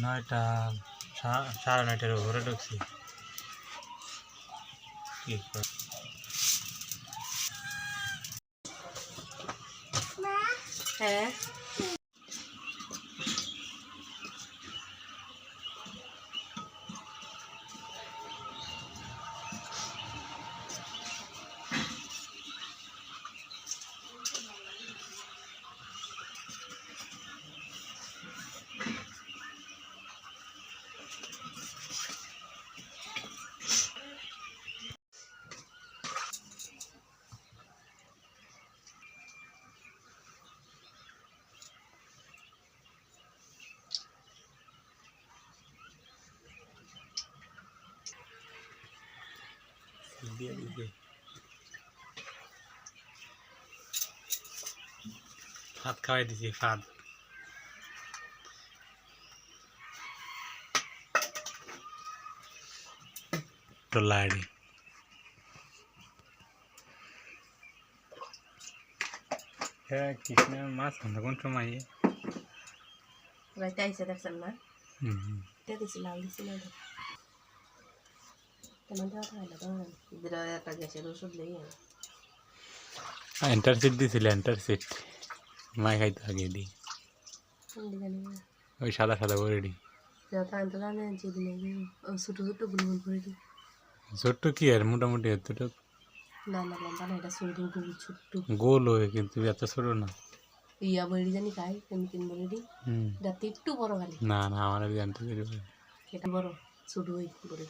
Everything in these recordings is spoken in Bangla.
নয়টা 9:30-এর উপরে ঢুকছি। হ্যাঁ ভাত খাওয়াই দিছি ভাত। লাড়ি হ্যাঁ কৃষ্ণের মাছ কোন সময় রাইতে আইসে দেখছেন না দিছি লাল দিছি না তেমন দেওয়া হয় না তখন একটা গ্যাসের ওষুধ নেই এন্টারসিট দিছিল এন্টারসিট মাই খাইতে আগে দিই ওই সাদা সাদা করে দিই ছোট ছোট গুলগুল করে দিই ছোট্ট কি আর মোটামুটি এতটুকু না না লম্বা না এটা ছোট ছোট্ট গোল হয় কিন্তু এত ছোট না ইয়া বড়ি জানি খাই কেমন বলে দিই দাঁতে একটু বড় খালি না না আমার জানতে এটা বড় ছোট হই বড়ি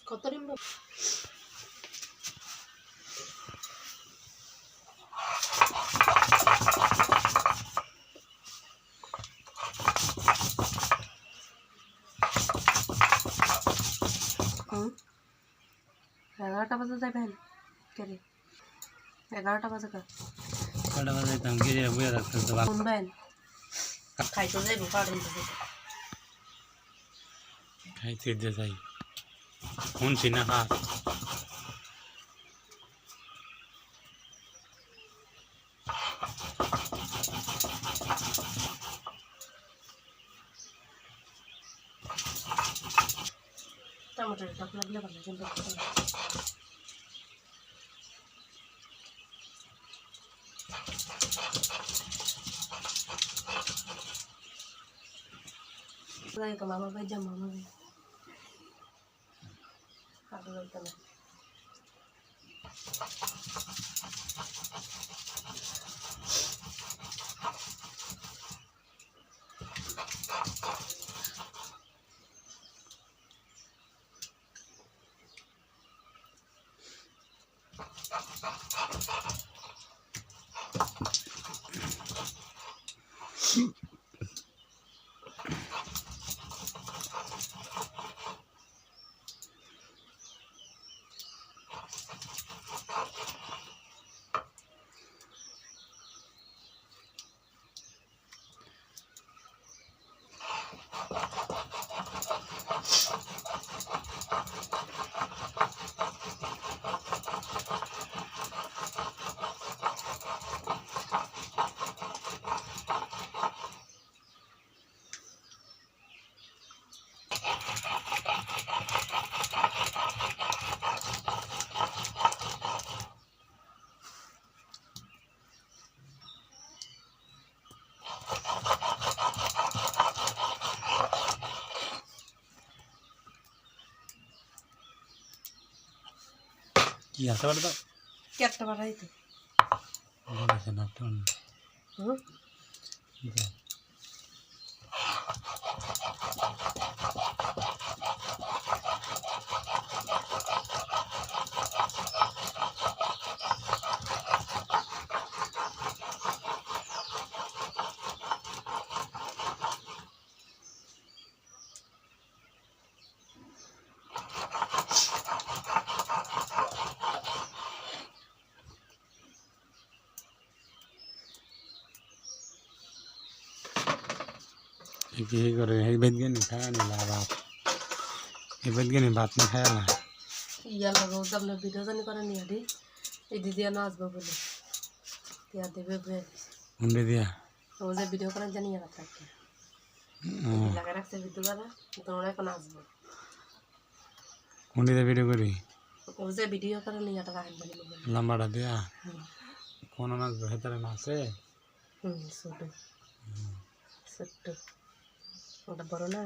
কত রিম এগারোটা বাজে যাবেন কেন 11টা বাজে কা 11টা বাজে তো গিয়ে বইয়া রাখতে তো শুনবেন খাইতে যাইব পাড়েন খাইতে যে যাই শুনছি না হা টমেটোর টক লাগলে ভালো কিন্তু মামা ভাই যা মামা ভাই কাটো লাগতে না কি আছে বলো তো কেটটা বাড়াই তো বলেছে না তো কি করে এই বেদগনি খায় না বাপ এই বেদগনি ভাত না খায় না ইয়া লাগো আপনার ভিডিও জানি করে নিয়ে দি এই দিদি না আসবো বলে তিয়া দেবে হুন্ডি দিয়া ও যে ভিডিও করার জানি আর থাকে লাগা রাখছে ভিডিও করা তোমরা এখন আসবো হুন্ডিতে ভিডিও করি ও যে ভিডিও করে নিয়ে টাকা আনবে লম্বাটা দিয়া কোন নাচবে ভেতরে নাচে ছোট ছোট্ট ওটা বড় না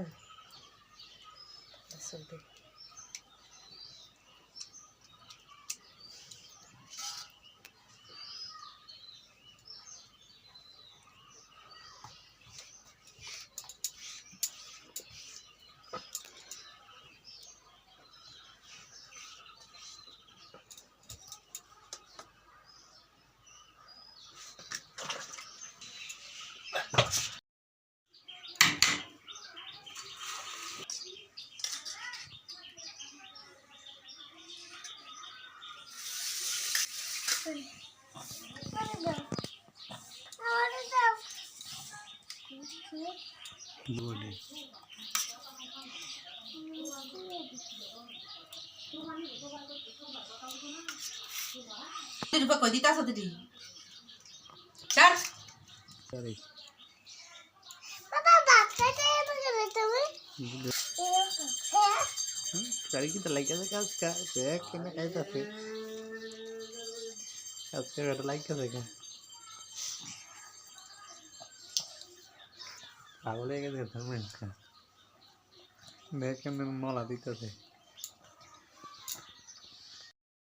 ছোট বলি রূপা কই দিতা আছে দিদি চার সরি বাবা বাচ্চাটা এমন করে তুমি Cari kita like aja kan sekarang, kena kayak tapi, sekarang ada like aja kan. Aku lihat kan teman kan, mereka memang malah itu sih.